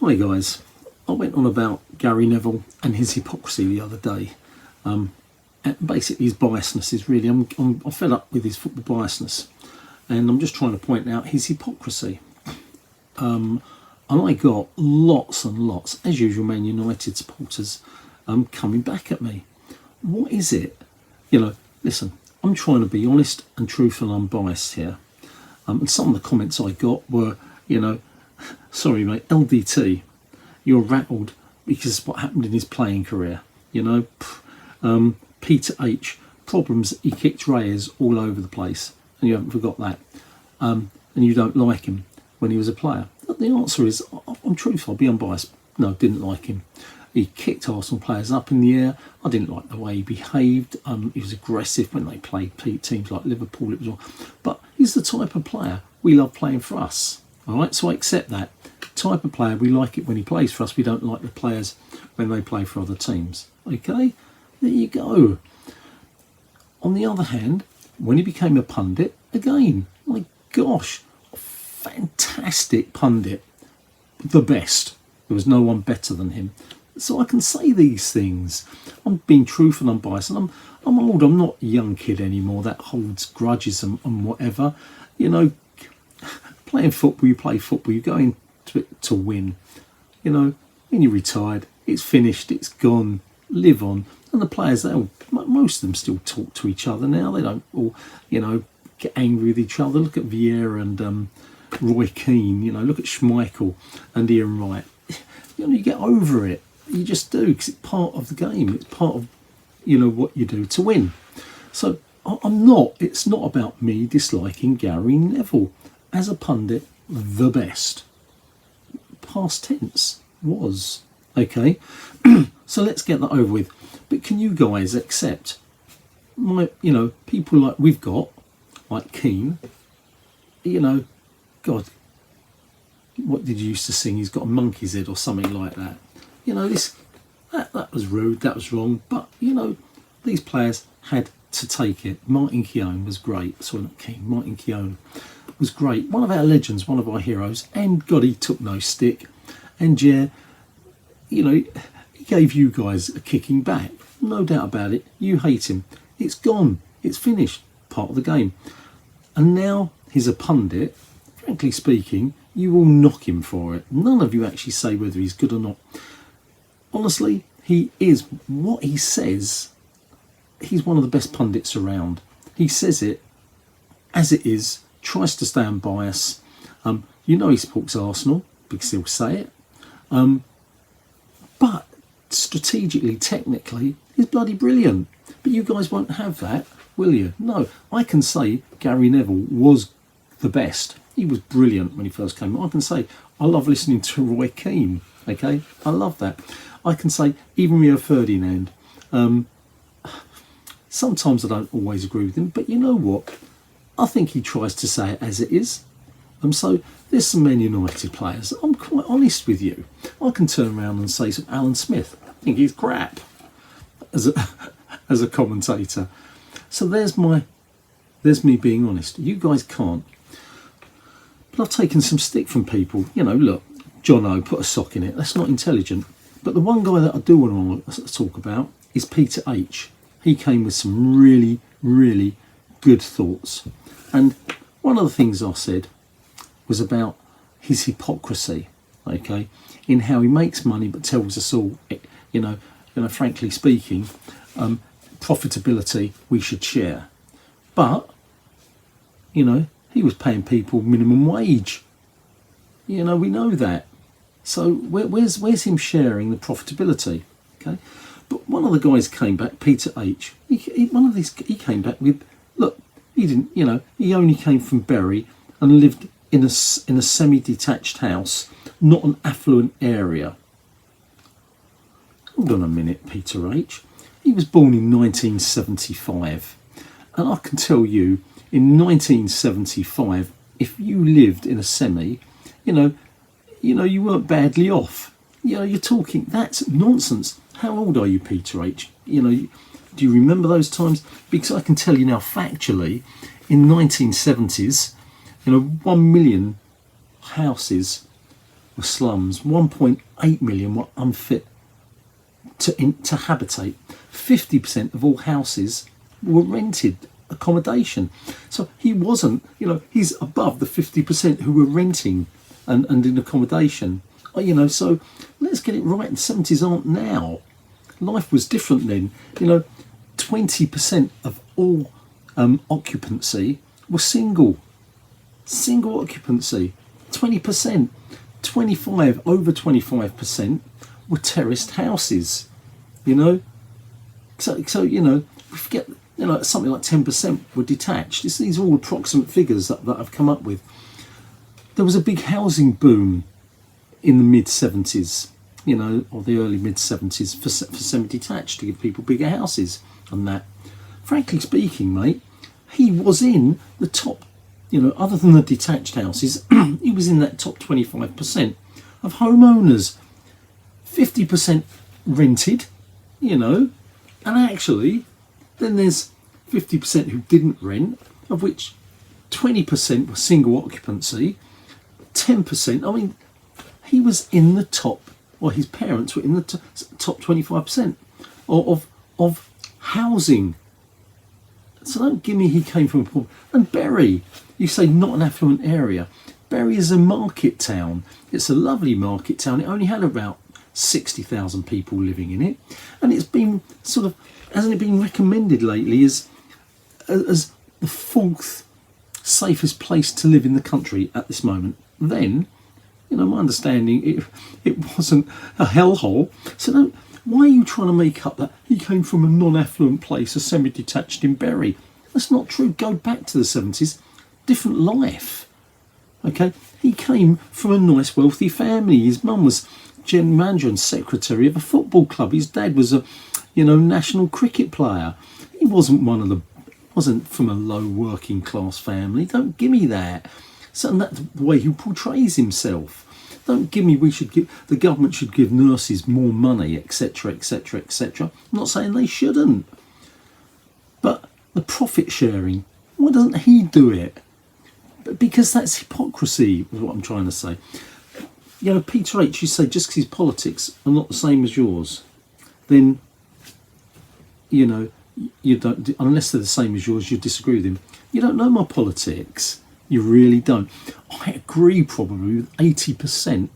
Hi guys, I went on about Gary Neville and his hypocrisy the other day. And basically his biasness is really, I'm fed up with his football biasness, and I'm just trying to point out his hypocrisy. And I got lots and lots, as usual, Man United supporters coming back at me. What is it? Listen, I'm trying to be honest and truthful and unbiased here. And some of the comments I got were, sorry mate, LDT, you're rattled because of what happened in his playing career. Peter H, problems, he kicked Reyes all over the place, and you haven't forgot that. And you don't like him when he was a player. But the answer is, I'm truthful, I'll be unbiased. No, didn't like him. He kicked Arsenal players up in the air. I didn't like the way he behaved. He was aggressive when they played teams like Liverpool. It was all, but he's the type of player we love playing for us. All right, so I accept that. Type of player, we like it when he plays for us. We don't like the players when they play for other teams. Okay, there you go. On the other hand, when he became a pundit, again, my gosh, fantastic pundit, the best. There was no one better than him. So I can say these things. I'm being truthful and unbiased, and I'm old. I'm not a young kid anymore that holds grudges and whatever. Playing football, you play football, you go into it to win. When you're retired, it's finished, it's gone, live on. And the players, most of them still talk to each other now. They don't all, get angry with each other. Look at Vieira and Roy Keane, look at Schmeichel and Ian Wright. You get over it. You just do, because it's part of the game. It's part of, what you do to win. So it's not about me disliking Gary Neville. As a pundit, the best. Past tense was. Okay? So let's get that over with. But can you guys accept people like we've got, like Keane, God, what did you used to sing? He's got a monkey's head or something like that. That was rude, that was wrong. But, these players had to take it. Martin Keown was great. Sorry, not Keane, Martin Keown was great. One of our legends, one of our heroes. And, God, he took no stick. And, yeah, he gave you guys a kicking back. No doubt about it. You hate him. It's gone. It's finished. Part of the game. And now he's a pundit. Frankly speaking, you will knock him for it. None of you actually say whether he's good or not. Honestly, he is. What he says, he's one of the best pundits around. He says it as it is, tries to stay unbiased. He supports Arsenal because he'll say it. But strategically, technically, he's bloody brilliant. But you guys won't have that, will you? No, I can say Gary Neville was the best. He was brilliant when he first came. I can say I love listening to Roy Keane. Okay, I love that. I can say even Rio Ferdinand. Sometimes I don't always agree with him, but you know what? I think he tries to say it as it is. So there's some Man United players. I'm quite honest with you. I can turn around and say some Alan Smith. I think he's crap as a commentator. So there's me being honest. You guys can't. But I've taken some stick from people. Look, John O, put a sock in it. That's not intelligent. But the one guy that I do want to talk about is Peter H. He came with some really, really good thoughts. And one of the things I said was about his hypocrisy, okay, in how he makes money but tells us all, frankly speaking, profitability we should share. But, he was paying people minimum wage. We know that. So where's him sharing the profitability? Okay, but one of the guys came back, Peter H. He came back with, look, he didn't, he only came from Bury and lived in a semi-detached house, not an affluent area. Hold on a minute, Peter H. He was born in 1975, and I can tell you, in 1975, if you lived in a semi, you weren't badly off. You're talking, that's nonsense. How old are you, Peter H? Do you remember those times? Because I can tell you now, factually, in 1970s, 1 million houses were slums. 1.8 million were unfit to habitate. 50% of all houses were rented accommodation. So he wasn't, he's above the 50% who were renting and in accommodation. So let's get it right. The 70s aren't now. Life was different then. 20% of all occupancy was single occupancy. 20%, over 25% were terraced houses. So we forget. Something like 10% were detached. These are all approximate figures that I've come up with. There was a big housing boom in the mid-70s, or the early mid-70s for semi-detached to give people bigger houses and that. Frankly speaking, mate, he was in the top, other than the detached houses, he was in that top 25% of homeowners. 50% rented, and actually then there's 50% who didn't rent, of which 20% were single occupancy, 10%, he was in the top, or his parents were in the top 25% of housing. So don't give me he came from a poor. And Bury, you say not an affluent area. Bury is a market town. It's a lovely market town. It only had about 60,000 people living in it, and it's been hasn't it been recommended lately as the fourth safest place to live in the country at this moment? Then, my understanding, it wasn't a hellhole. So why are you trying to make up that he came from a non-affluent place, a semi-detached in Bury? That's not true. Go back to the 70s. Different life. Okay, he came from a nice, wealthy family. His mum was general manager and secretary of a football club. His dad was a, national cricket player. He wasn't from a low working class family. Don't give me that. So that's the way he portrays himself. Don't give me the government should give nurses more money, etc., etc., etc. I'm not saying they shouldn't. But the profit sharing, why doesn't he do it? Because that's hypocrisy, is what I'm trying to say. Peter H, you say just because his politics are not the same as yours, then, you don't, unless they're the same as yours, you disagree with him. You don't know my politics. You really don't. I agree probably with 80%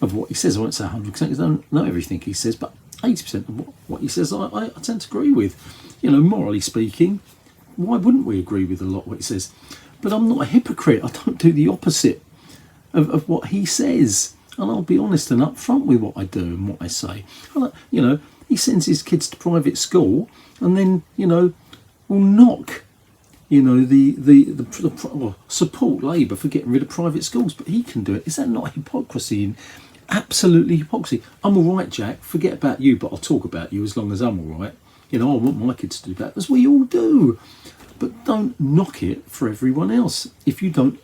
of what he says. I won't say 100% because I don't know everything he says, but 80% of what he says I tend to agree with. Morally speaking, why wouldn't we agree with a lot of what he says? But I'm not a hypocrite. I don't do the opposite of what he says. And I'll be honest and upfront with what I do and what I say. He sends his kids to private school and then, will knock, support Labour for getting rid of private schools. But he can do it. Is that not hypocrisy? Absolutely hypocrisy. I'm all right, Jack. Forget about you, but I'll talk about you as long as I'm all right. I want my kids to do that, as we all do. But don't knock it for everyone else if you don't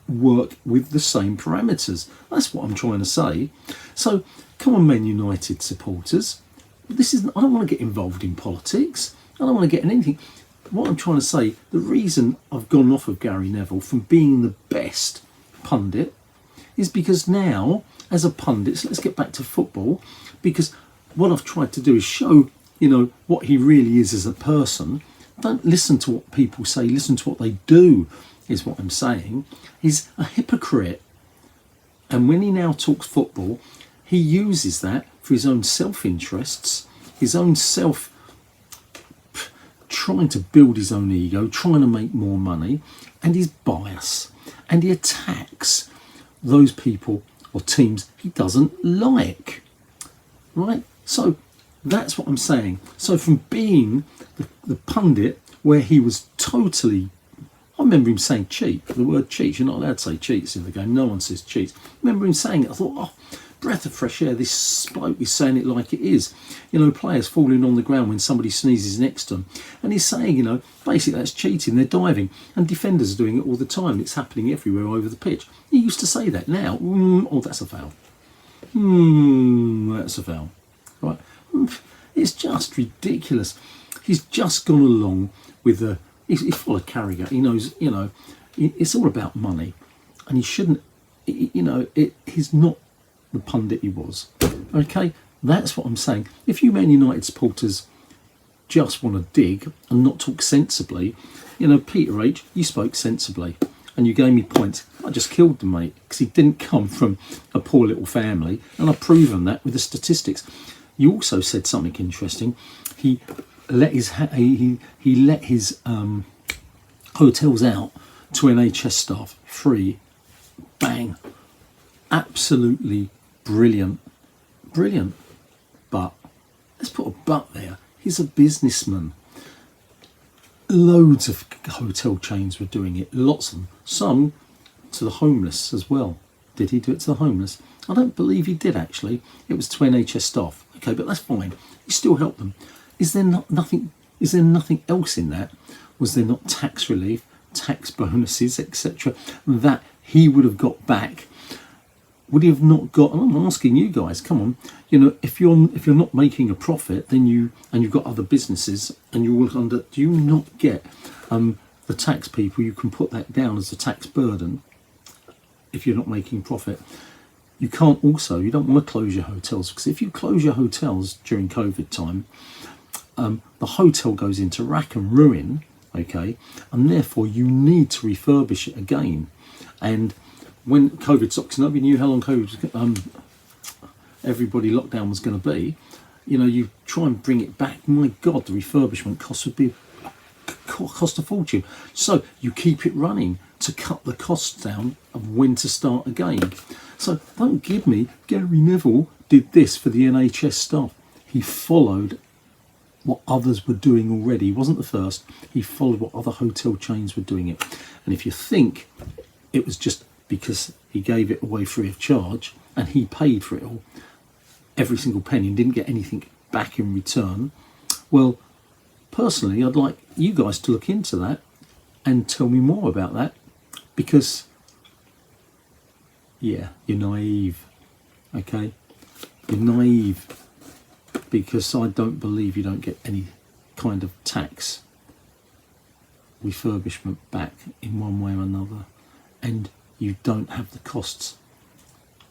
work with the same parameters. That's what I'm trying to say. So come on, Man United supporters, I don't want to get involved in politics. I don't want to get in anything. What I'm trying to say, the reason I've gone off of Gary Neville from being the best pundit is because now, as a pundit, so let's get back to football, because what I've tried to do is show what he really is as a person. Don't listen to what people say, listen to what they do, is what I'm saying. He's a hypocrite. And when he now talks football, he uses that for his own self-interests, his own trying to build his own ego, trying to make more money, and his bias. And he attacks those people or teams he doesn't like. Right? So that's what I'm saying. So from being the pundit where he was totally, I remember him saying cheat, the word cheat. You're not allowed to say cheats in the game. No one says cheats. I remember him saying it. I thought, breath of fresh air. This bloke is saying it like it is. Players falling on the ground when somebody sneezes next to them. And he's saying, basically that's cheating. They're diving. And defenders are doing it all the time. It's happening everywhere over the pitch. He used to say that. Now, that's a foul. That's a foul. Right. It's just ridiculous. He's just gone along with he's full of Carragher. He knows, it's all about money, and he shouldn't. He's not the pundit he was. Okay, that's what I'm saying. If you Man United supporters just want to dig and not talk sensibly, you know, Peter H, you spoke sensibly and you gave me points. I just killed the mate because he didn't come from a poor little family, and I've proven that with the statistics. You also said something interesting. He let his hotels out to NHS staff free. Bang, absolutely brilliant, brilliant. But let's put a but there. He's a businessman. Loads of hotel chains were doing it, lots of them. Some to the homeless as well. Did he do it to the homeless? I don't believe he did actually. It was to NHS staff. Okay, but that's fine. He still helped them. Is there nothing else in that? Was there not tax relief, tax bonuses, etc., that he would have got back? Would he have not got? And I'm asking you guys, come on, you know, if you're not making a profit, then you've got other businesses, and you will do you not get the tax people? You can put that down as a tax burden if you're not making profit. You can't also, you don't want to close your hotels, because if you close your hotels during COVID time, the hotel goes into rack and ruin, okay, and therefore you need to refurbish it again. And when COVID stopped, nobody knew how long COVID, everybody lockdown was going to be. You know, you try and bring it back. My God, the refurbishment cost would be cost a fortune. So you keep it running to cut the costs down of when to start again. So don't give me Gary Neville did this for the NHS staff. He followed what others were doing already. He wasn't the first. He followed what other hotel chains were doing it. And if you think it was just because he gave it away free of charge and he paid for it all, every single penny, and didn't get anything back in return, well, personally, I'd like you guys to look into that and tell me more about that, because, yeah, you're naive, okay? You're naive, because I don't believe you don't get any kind of tax refurbishment back in one way or another, and you don't have the costs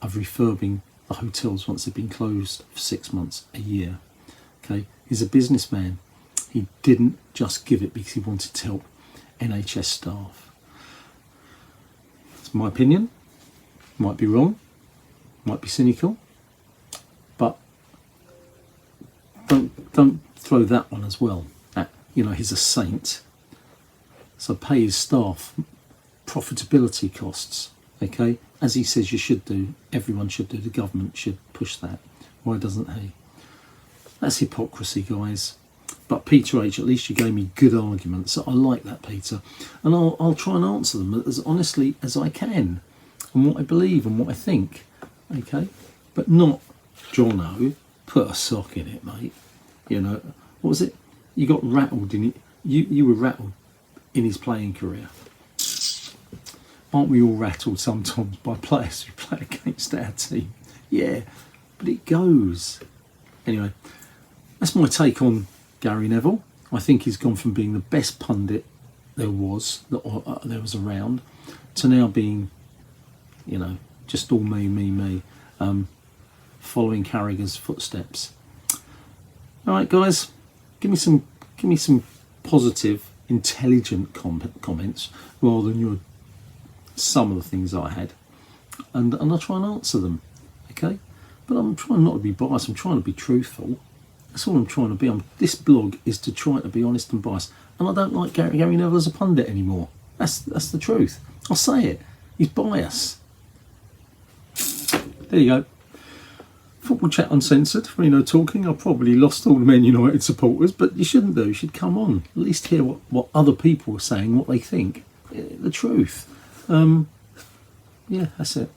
of refurbing the hotels once they've been closed for 6 months, a year. Okay, he's a businessman. He didn't just give it because he wanted to help NHS staff. It's my opinion. Might be wrong, might be cynical, but don't throw that one as well. You know, he's a saint, so pay his staff profitability costs, okay, as he says you should do. Everyone should do. The government should push that. Why doesn't he? That's hypocrisy, guys. But Peter H, at least you gave me good arguments. I like that, Peter, and I'll try and answer them as honestly as I can, and what I believe and what I think, okay, but not Jono, put a sock in it, mate. You know, what was it? You got rattled in it. You were rattled in his playing career. Aren't we all rattled sometimes by players who play against our team? Yeah, but it goes. Anyway, that's my take on Gary Neville. I think he's gone from being the best pundit there was around to now being, you know, just all me, following Carragher's footsteps. All right, guys, give me some positive, intelligent comments rather than some of the things I had, and I'll try and answer them, okay? But I'm trying not to be biased. I'm trying to be truthful. That's all I'm trying to be. This blog is to try to be honest and biased, and I don't like Gary Neville as a pundit anymore. That's the truth. I'll say it. He's biased. There you go. Football Chat Uncensored, Reno talking. I probably lost all the Man United supporters, but you shouldn't do. You should come on. At least hear what other people are saying, what they think. The truth. Yeah, that's it.